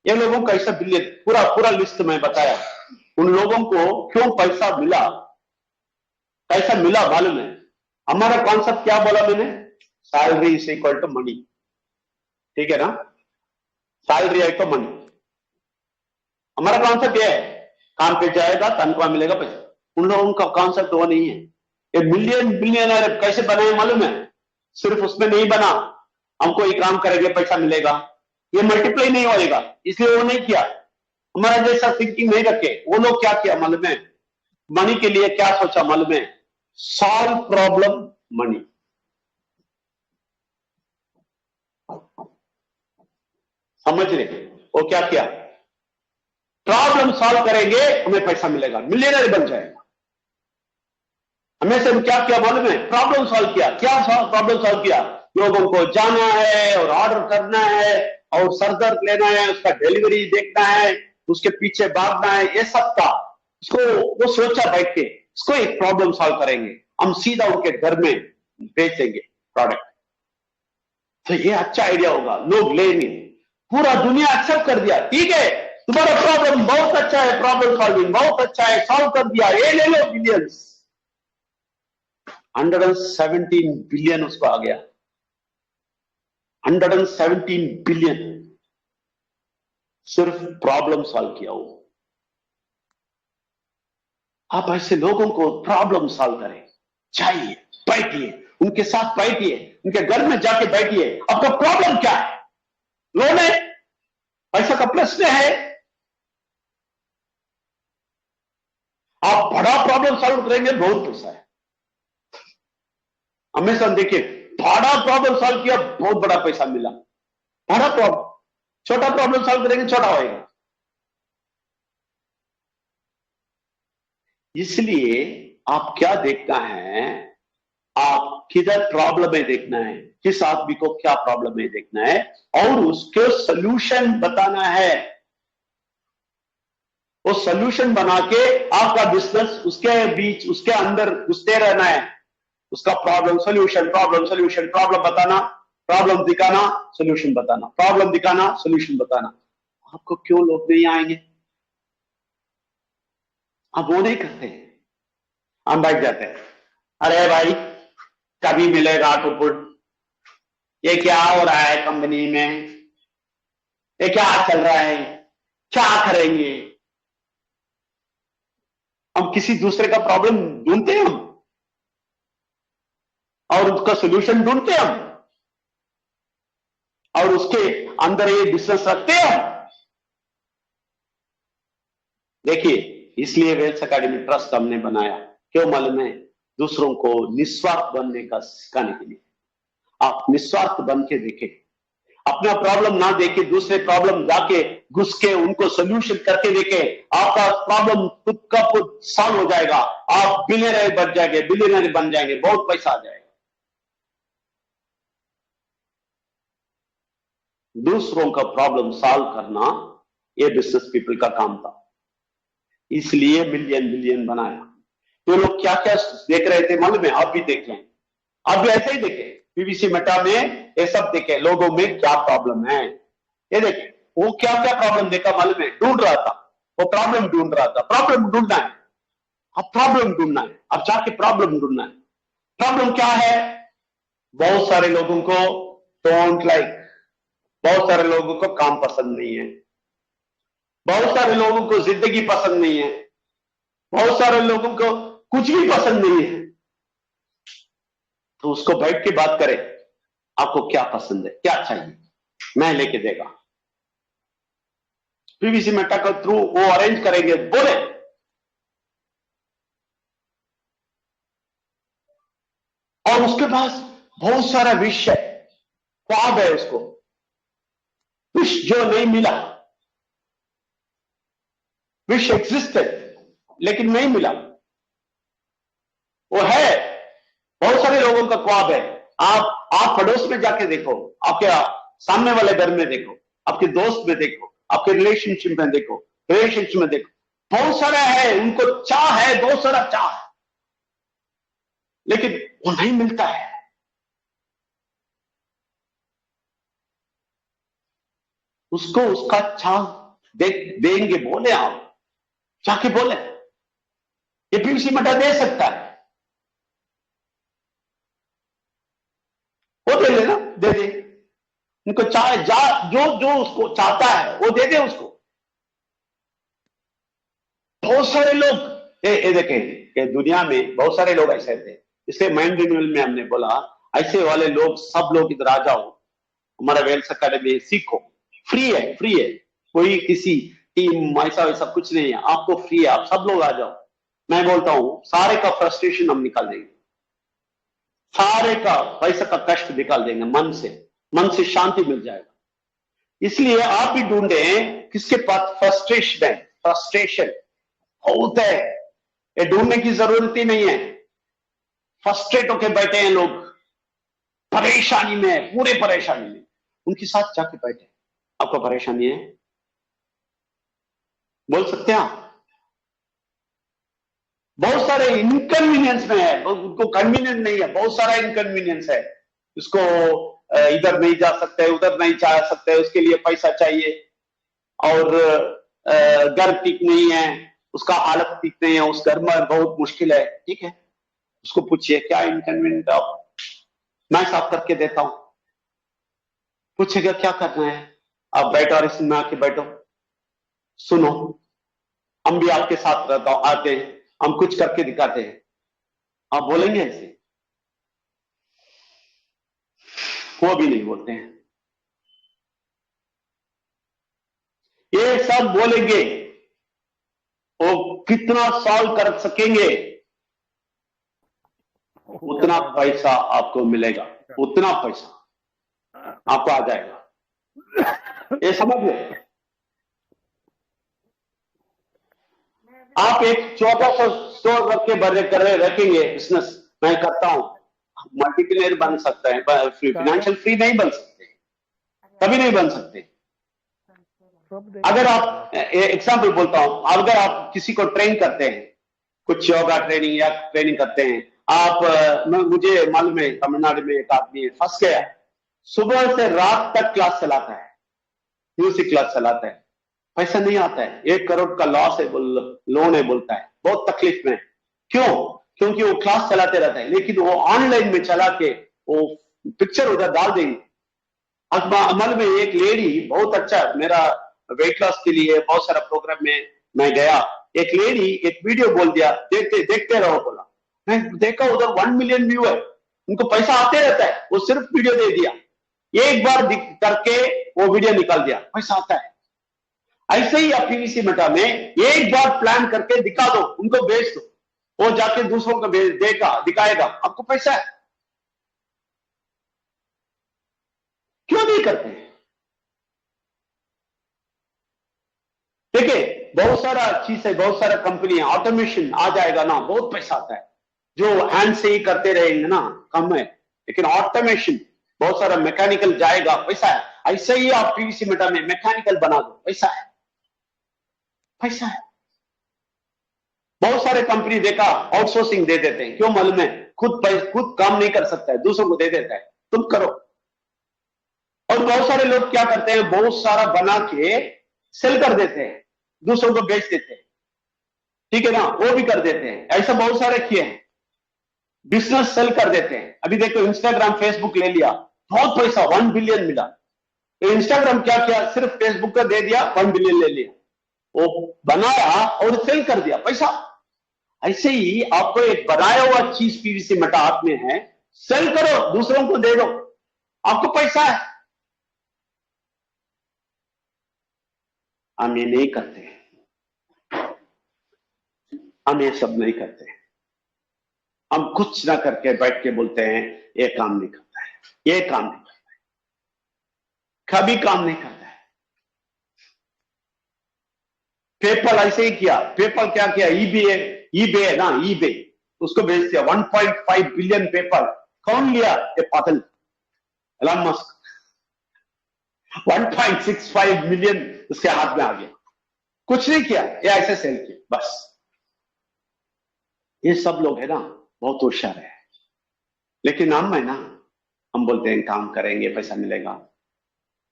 ये लोगों का ऐसा बिलियन पूरा पूरा लिस्ट में बताया, उन लोगों को क्यों पैसा मिला, पैसा मिला मालूम है। हमारा कॉन्सेप्ट क्या बोला मैंने, salary is equal to money, ठीक है ना, सैलरी है तो मनी, हमारा कॉन्सेप्ट ये है, काम पे जाएगा तनख्वाह मिलेगा पैसा। उन लोगों का कॉन्सेप्ट वो नहीं है। ये मिलियन बिलियनर कैसे बने मालूम है, सिर्फ उसमें नहीं बना हमको ये काम करेंगे पैसा मिलेगा, ये मल्टीप्लाई नहीं होएगा, इसलिए वो नहीं किया। हमारा जैसा थिंकिंग नहीं रखे, वो लोग क्या किया मालूम है, मनी के लिए क्या सोचा मालूम है, सॉल्व प्रॉब्लम मनी। समझ रहे, वो क्या किया, प्रॉब्लम सॉल्व करेंगे हमें पैसा मिलेगा, मिलियनर बन जाएगा। हमें से क्या किया मालूम है, प्रॉब्लम सॉल्व किया। क्या प्रॉब्लम सॉल्व किया, लोगों को जाना है और ऑर्डर करना है और सरदर्द लेना है, उसका डिलीवरी देखना है, उसके पीछे भागना है, ये सब का इसको वो सोचा बैठ के, इसको एक प्रॉब्लम सॉल्व करेंगे, हम सीधा उनके घर में बेच देंगे प्रोडक्ट। तो ये अच्छा आइडिया होगा, लोग लेंगे, पूरा दुनिया एक्सेप्ट कर दिया, ठीक है तुम्हारा प्रॉब्लम बहुत अच्छा है, प्रॉब्लम सॉल्विंग बहुत अच्छा है, सॉल्व कर दिया, ये ले लो बिलियंस। 117 बिलियन उसको आ गया, 117 बिलियन, सिर्फ प्रॉब्लम सॉल्व किया वो। आप ऐसे लोगों को प्रॉब्लम सॉल्व करें, चाहिए बैठिए उनके साथ, बैठिए उनके घर में जाके बैठिए, आपका प्रॉब्लम क्या है, लोन है, पैसा का प्रश्न है, आप बड़ा प्रॉब्लम सॉल्व करेंगे बहुत पैसा है। हमेशा देखिए, बड़ा प्रॉब्लम सॉल्व किया बहुत बड़ा पैसा मिला, बड़ा प्रॉब्लम, छोटा प्रॉब्लम सॉल्व करेंगे छोटा होएगा। इसलिए आप क्या देखना है, आप किधर प्रॉब्लम है देखना है, किस आदमी को क्या प्रॉब्लम है देखना है और उसके सॉल्यूशन बताना है। वो सॉल्यूशन बना के आपका बिजनेस उसके बीच उसके अंदर घुसते रहना है, उसका प्रॉब्लम सॉल्यूशन प्रॉब्लम बताना, प्रॉब्लम दिखाना, सॉल्यूशन बताना, प्रॉब्लम दिखाना, सॉल्यूशन बताना। आपको क्यों लोग नहीं आएंगे, आप वो नहीं करते, हम बैठ जाते हैं, अरे भाई कभी मिलेगा टुपुट, ये क्या हो रहा है कंपनी में, ये क्या चल रहा है, क्या करेंगे। हम किसी दूसरे का प्रॉब्लम ढूंढते हैं हम और उसका सॉल्यूशन ढूंढते हैं हम और उसके अंदर ये बिजनेस रखते हैं हम। देखिए, इसलिए वेल्थ एकेडमी ट्रस्ट हमने बनाया, क्यों मालूम है, दूसरों को निस्वार्थ बनने का सिखाने के लिए। आप निस्वार्थ बन के देखें, अपना प्रॉब्लम ना देखे दूसरे प्रॉब्लम जाके घुस के उनको सोल्यूशन करके देखे, आपका प्रॉब्लम खुद का खुद सॉल्व हो जाएगा, आप बिलियनर बन जाएंगे, बहुत पैसा आ जाएगा। दूसरों का प्रॉब्लम सॉल्व करना ये बिजनेस पीपल का काम था, इसलिए मिलियन बिलियन बनाया। तो लोग क्या क्या देख रहे थे मालूम है? आप भी देख लें, आप भी ऐसे ही देखे पीवीसी मेटा में, ये सब देखे लोगों में क्या प्रॉब्लम है। ये देखे वो क्या क्या प्रॉब्लम देखा मालूम है? ढूंढ रहा था, वो प्रॉब्लम ढूंढ रहा था। प्रॉब्लम ढूंढना है, अब प्रॉब्लम ढूंढना है, अब जाके प्रॉब्लम ढूंढना है। प्रॉब्लम क्या है? बहुत सारे लोगों को डोंट लाइक, बहुत सारे लोगों को काम पसंद नहीं है, बहुत सारे लोगों को जिंदगी पसंद नहीं है, बहुत सारे लोगों को कुछ भी पसंद नहीं है। तो उसको बैठ के बात करें, आपको क्या पसंद है, क्या चाहिए, मैं लेके देगा। पीवीसी मेटा के थ्रू वो अरेंज करेंगे, बोले और उसके पास बहुत सारा विश है, ख्वाब है उसको, विश जो नहीं मिला, विश एग्जिस्टेड लेकिन नहीं मिला, वो है। बहुत सारे लोगों का ख्वाब है। आप पड़ोस में जाके देखो, आपके सामने वाले घर में देखो, आपके दोस्त में देखो, आपके रिलेशनशिप में देखो, बहुत सारा है, उनको चाह है, बहुत सारा चाह है, लेकिन वो नहीं मिलता है। उसको उसका चाह देंगे, बोले आप जाके बोले, ये पीवीसी मेटा दे सकता है, वो दे लेना, दे दे। उनको चाहे जो जो उसको चाहता है वो दे दे उसको। बहुत सारे लोग ये देखें, ये दुनिया में बहुत सारे लोग ऐसे थे, इसलिए माइंड रिन्यूअल में हमने बोला ऐसे वाले लोग, सब लोग इधर आ जाओ, हमारा वेल्स अकेडमी सीखो, फ्री है, फ्री है, कोई किसी टीम ऐसा वैसा कुछ नहीं है, आपको फ्री है, आप सब लोग आ जाओ। मैं बोलता हूं सारे का फ्रस्ट्रेशन हम निकाल देंगे, सारे का पैसा का कष्ट निकाल देंगे, मन से शांति मिल जाएगा। इसलिए आप भी ढूंढे किसके पास फ्रस्ट्रेशन है, फ्रस्ट्रेशन बहुत है, ये ढूंढने की जरूरत ही नहीं है। फ्रस्ट्रेट होके बैठे हैं लोग, परेशानी में, पूरे परेशानी में, उनके साथ जाके बैठे। आपको परेशानी है, बोल सकते हैं आप। बहुत सारे इनकन्वीनियंस में है, उनको कन्वीनियंस नहीं है, बहुत सारा इनकन्वीनियंस है, उसको इधर नहीं जा सकते, उधर नहीं जा सकते, उसके लिए पैसा चाहिए, और घर ठीक नहीं है, उसका हालत ठीक नहीं है, उस घर में बहुत मुश्किल है, ठीक है, उसको पूछिए क्या इनकन्वीनियंट आप, मैं साफ करके देता हूं। पूछेगा क्या करना है, आप बैठो और इसमें आके बैठो, सुनो, हम भी आपके साथ रहता हूं, आते हैं, हम कुछ करके दिखाते हैं। आप बोलेंगे ऐसे? वो भी नहीं बोलते हैं। ये सब बोलेंगे, वो कितना सॉल्व कर सकेंगे, उतना पैसा आपको मिलेगा, उतना पैसा आपको आ जाएगा, ये समझ लो। आप एक छोटा सा स्टोर रख के रखेंगे, बिजनेस मैं करता हूं, मल्टीप्लेयर बन सकते हैं, फाइनेंशियल फ्री नहीं बन सकते, कभी नहीं बन सकते। अगर आप एग्जाम्पल बोलता हूं, अगर आप किसी को ट्रेन करते हैं, कुछ योगा ट्रेनिंग या ट्रेनिंग करते हैं आप, मुझे मालूम है तमिलनाडु में एक आदमी फंस गया, सुबह से रात तक क्लास चलाता है, म्यूजिक क्लास चलाता है, पैसा नहीं आता है, 1 करोड़ का लॉस है, लोन है बोलता है, बहुत तकलीफ में। क्यों? क्योंकि वो क्लास चलाते रहता है, लेकिन वो ऑनलाइन में चला के वो पिक्चर उधर डाल देंगे। अमल में एक लेडी, बहुत अच्छा, मेरा वेट लॉस के लिए बहुत सारा प्रोग्राम में मैं गया, एक लेडी एक वीडियो बोल दिया, देखते देखते रहो बोला, मैं देखा उधर 1 मिलियन व्यू है, उनको पैसा आते रहता है, वो सिर्फ वीडियो दे दिया, एक बार करके वो वीडियो निकाल दिया, पैसा आता है। ऐसे ही आप पीवीसी मेटा में एक बार प्लान करके दिखा दो, उनको बेच दो, वो जाके दूसरों को देगा, दिखाएगा, आपको पैसा है। क्यों नहीं करते? देखिए बहुत सारा चीज है, बहुत सारा कंपनी है, ऑटोमेशन आ जाएगा ना, बहुत पैसा आता है, जो हैंड से ही करते रहेंगे ना कम है, लेकिन ऑटोमेशन बहुत सारा मैकेनिकल जाएगा, पैसा है। ऐसे ही आप पीवीसी मेटा में मैकेनिकल बना दो, पैसा है, पैसा है। बहुत सारे कंपनी देखा आउटसोर्सिंग दे देते हैं, क्यों मालूम है? खुद काम नहीं कर सकता है, दूसरों को दे देता है, तुम करो। और बहुत सारे लोग क्या करते हैं, बहुत सारा बना के सेल कर देते हैं, दूसरों को बेच देते हैं, ठीक है ना, वो भी कर देते हैं, ऐसा बहुत सारे किए हैं, बिजनेस सेल कर देते हैं। अभी देखो इंस्टाग्राम फेसबुक ले लिया, बहुत पैसा 1 बिलियन मिला। तो इंस्टाग्राम क्या किया, सिर्फ फेसबुक का दे दिया, 1 बिलियन ले लिया, वो बनाया और सेल कर दिया, पैसा। ऐसे ही आपको एक बनाया हुआ चीज पीवीसी मेटा हाथ में है, सेल करो, दूसरों को दे दो, आपको पैसा है। हम ये नहीं करते, हम ये सब नहीं करते। हम कुछ ना करके बैठ के बोलते हैं ये काम नहीं करता है, ये काम नहीं करता है, कभी काम नहीं करता है। पेपल ऐसे ही किया, पेपल क्या किया, ईबे है ना, ईबे, उसको बेच दिया 1.5 बिलियन पेपल। कौन लिया? ये पागल एलन मस्क। 1.65 मिलियन उसके हाथ में आ गया, कुछ नहीं किया, ये ऐसे सेल किया बस। ये सब लोग है ना बहुत होशियार है, लेकिन हम है ना, हम बोलते हैं काम करेंगे पैसा मिलेगा,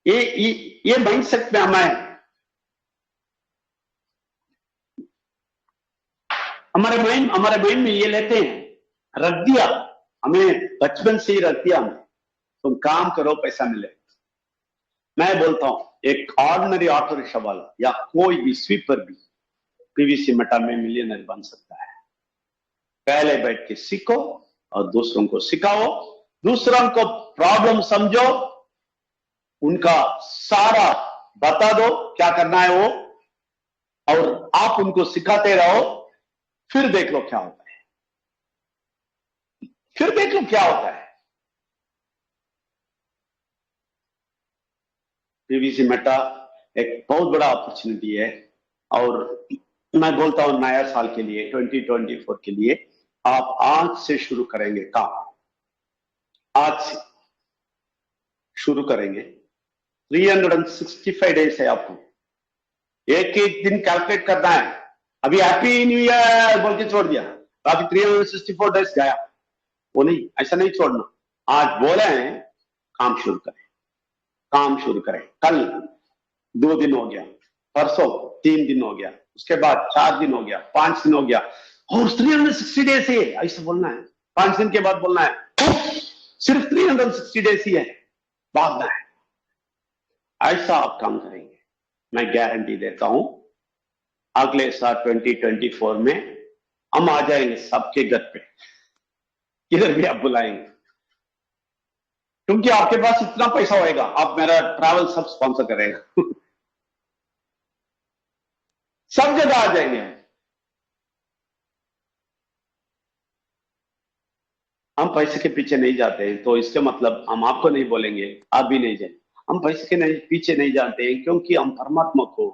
ये माइंडसेट में हमें, हमारे माइंड में ये लेते हैं, रख दिया हमें, बचपन से ही रख दिया हमें, तुम काम करो पैसा मिले। मैं बोलता हूं एक ऑर्डिनरी ऑटो रिक्शा वाला या कोई भी स्वीपर भी पीवीसी मेटा में मिलियनर बन सकता है। पहले बैठ के सीखो और दूसरों को सिखाओ, दूसरों को प्रॉब्लम समझो, उनका सारा बता दो क्या करना है वो, और आप उनको सिखाते रहो, फिर देख लो क्या होता है, फिर देख लो क्या होता है। पीवीसी मेटा एक बहुत बड़ा अपॉर्चुनिटी है, और मैं बोलता हूं नया साल के लिए 2024 के लिए आप आज से शुरू करेंगे काम, आज से शुरू करेंगे। 365 डेज है आपको, एक एक दिन कैलकुलेट करना है। अभी हैप्पी न्यू ईयर बोल के छोड़ दिया, बाकी 364 डेज गया, वो नहीं, ऐसा नहीं छोड़ना। आज बोले हैं काम शुरू करें, काम शुरू करें। कल 2 दिन हो गया, परसों 3 दिन हो गया, उसके बाद 4 दिन हो गया, 5 दिन हो गया, और 360 डेज है, ऐसा बोलना है। 5 दिन के बाद बोलना है सिर्फ 360 डेज ही है, भागना है। ऐसा आप काम करेंगे, मैं गारंटी देता हूं अगले साल 2024 में हम आ जाएंगे सबके घर पे, किधर भी आप बुलाएंगे, क्योंकि आपके पास इतना पैसा होएगा, आप मेरा ट्रैवल सब स्पॉन्सर करेगा सब जगह आ जाएंगे। हम पैसे के पीछे नहीं जाते हैं, तो इसके मतलब हम आपको नहीं बोलेंगे, आप भी नहीं जाए, हम पैसे के पीछे नहीं जाते हैं, क्योंकि हम परमात्मा को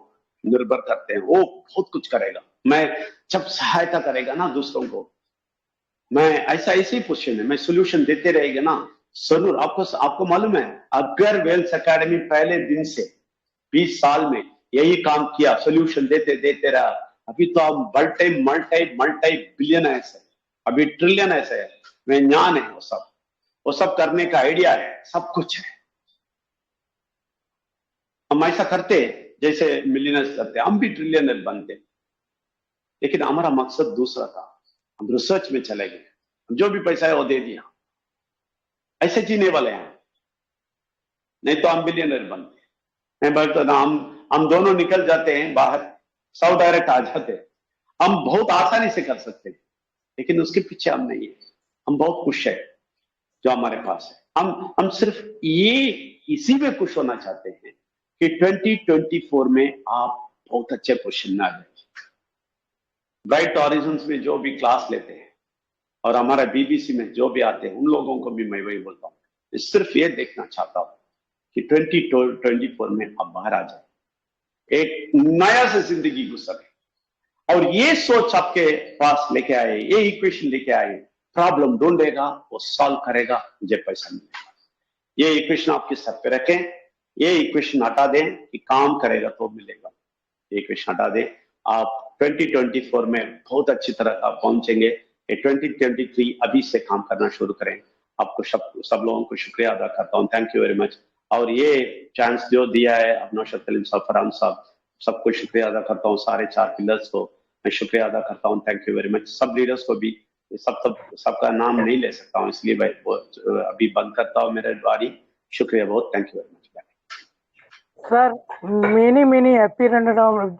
निर्भर करते हैं, वो बहुत कुछ करेगा। मैं जब सहायता करेगा ना दूसरों को, मैं ऐसा ही पोजिशन है, मैं सोल्यूशन देते रहेगा ना जरूर। आपको मालूम है, अगर वेल्थ एकेडमी पहले दिन से 20 साल में यही काम किया, सोल्यूशन देते रहा, अभी तो हम मल्टी बिलियन ऐसे, अभी ट्रिलियन ऐसे है, में ज्ञान है, वो सब करने का आइडिया है, सब कुछ है। हम ऐसा करते जैसे मिलियनर्स करते, हम भी ट्रिलियनर बनते, लेकिन हमारा मकसद दूसरा था। हम रिसर्च में चले गए, जो भी पैसा है वो दे दिया, ऐसे जीने वाले हैं, नहीं तो हम बिलियनर बनते। मैं बोलता ना, हम दोनों निकल जाते हैं बाहर, 100 डायरेक्ट आ जाते हैं, हम बहुत आसानी से कर सकते हैं, लेकिन उसके पीछे हम नहीं है। हम बहुत खुश है जो हमारे पास है, हम सिर्फ ये इसी में खुश होना चाहते हैं कि 2024 में आप बहुत अच्छे पोजीशन में आ जाए। ब्राइट हॉरिजॉन्स में जो भी क्लास लेते हैं और हमारा बीबीसी में जो भी आते हैं, उन लोगों को भी मैं वही बोलता हूँ, सिर्फ ये देखना चाहता हूं कि 2024 में आप बाहर आ जाए, एक नया से जिंदगी गुजरे, और ये सोच आपके पास लेके आए, ये इक्वेशन लेके आए, प्रॉब्लम ढूंढेगा, वो सॉल्व करेगा, मुझे पैसा मिलेगा। ये इक्वेशन आपके सर पे रखें, ये इक्वेशन हटा दें कि काम करेगा तो मिलेगा, ये इक्वेशन हटा दें। आप 2024 में बहुत अच्छी तरह आप पहुंचेंगे। ये 2023 अभी से काम करना शुरू करें। आपको सब लोगों को शुक्रिया अदा करता हूँ, थैंक यू वेरी मच। और ये चांस जो दिया है अब नौशाद कलीम साहब, फरहान साहब, सबको शुक्रिया अदा करता हूँ। सारे 4 पिलर्स को मैं शुक्रिया अदा करता हूँ, थैंक यू वेरी मच। सब लीडर्स को भी, सबका नाम नहीं ले सकता हूँ, इसलिए मैं अभी बंद करता हूँ मेरे द्वारी। शुक्रिया बहुत, thank you very much. Sir, many happy 100